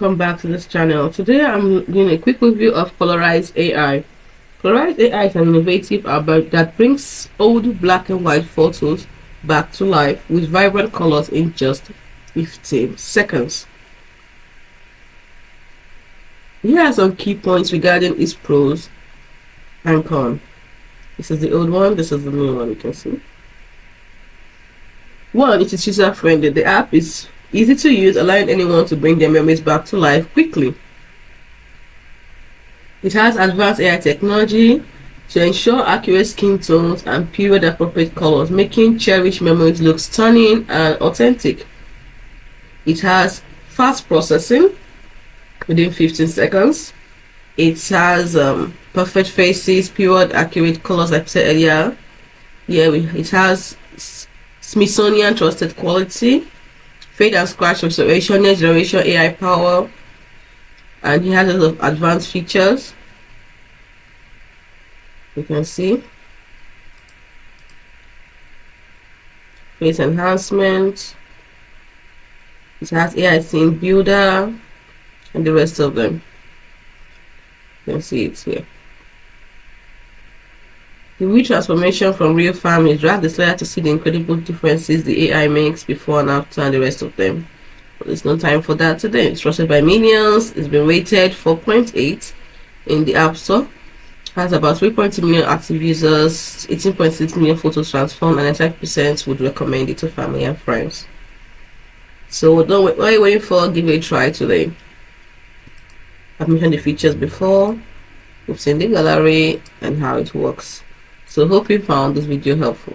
Welcome back to this channel. Today I'm doing a quick review of ColouriseAI. ColouriseAI is an innovative app that brings old black and white photos back to life with vibrant colors in just 15 seconds. Here are some key points regarding its pros and cons. This is the old one, this is the new one, you can see. One, it is user friendly. The app is easy to use, allowing anyone to bring their memories back to life quickly. It has advanced AI technology to ensure accurate skin tones and period appropriate colors, making cherished memories look stunning and authentic. It has fast processing within 15 seconds. It has perfect faces, period accurate colors, like I said earlier. It has Smithsonian trusted quality, fade and scratch restoration, next generation AI power, and he has a lot of advanced features. You can see face enhancement. It has AI scene builder and the rest of them. You can see it here. The real transformation from real families. Drag the slider to see the incredible differences the AI makes before and after and the rest of them. But there's no time for that today. It's trusted by millions. It's been rated 4.8 in the App Store. Has about 3.2 million active users, 18.6 million photos transformed, and 95% would recommend it to family and friends. So don't wait, what are you waiting for? Give it a try today. I've mentioned the features before. We've seen the gallery and how it works. So hope you found this video helpful.